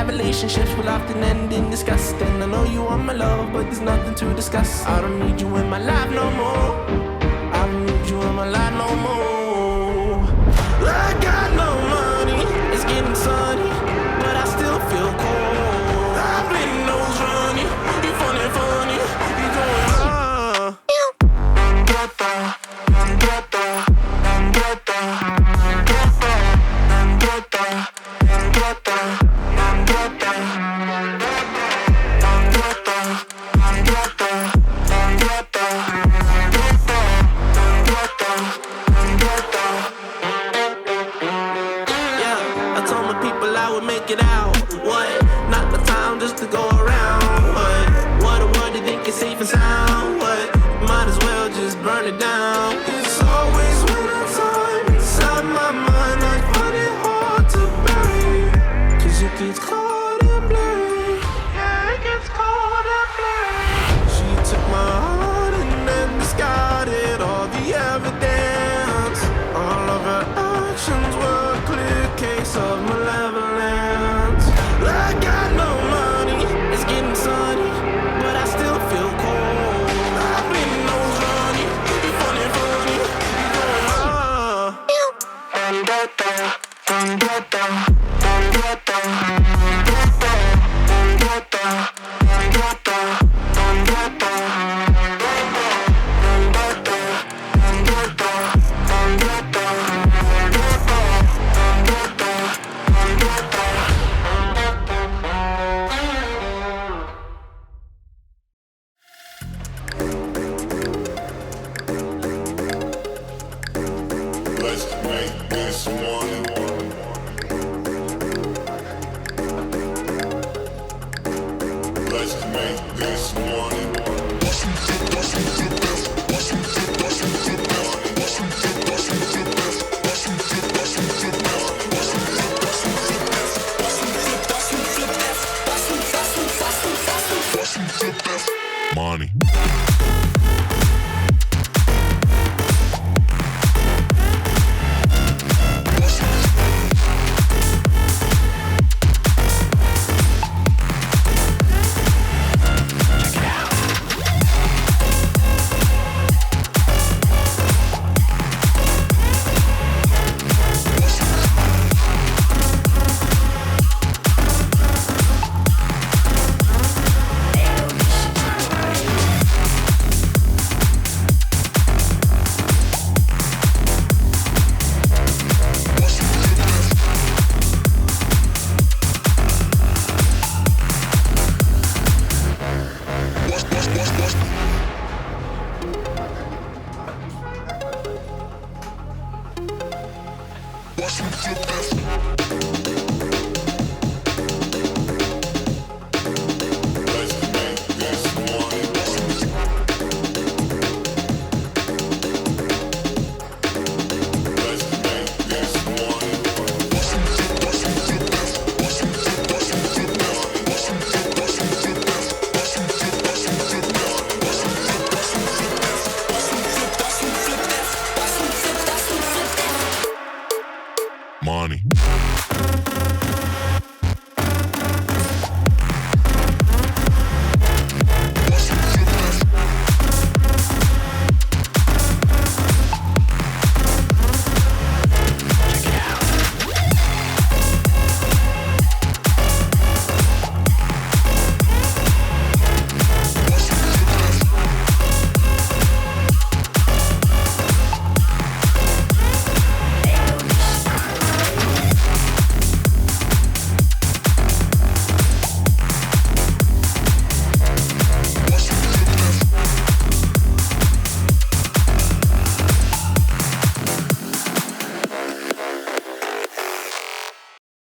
that relationships will often end in disgust. And I know you want my love, but there's nothing to discuss. I don't need you in my life no more. I don't need you in my life no more. I got no money, it's getting sunny, but I still feel cold. I bleed nose running, you funny, you going make it out. What? Not the time just to go around. What a word, you think it's safe and sound. What? Might as well just burn it down. It's always winter time inside my mind. I find it hard to bury, 'cause it gets cold and blurry. Yeah, it gets cold and blurry. She took my heart and then discarded all the evidence. All of her actions were a clear case of malevolence. I got no money, it's getting sunny, but I still feel cold. I've been nose running, you funny, you going Let's make this one. Let's make this one. Money.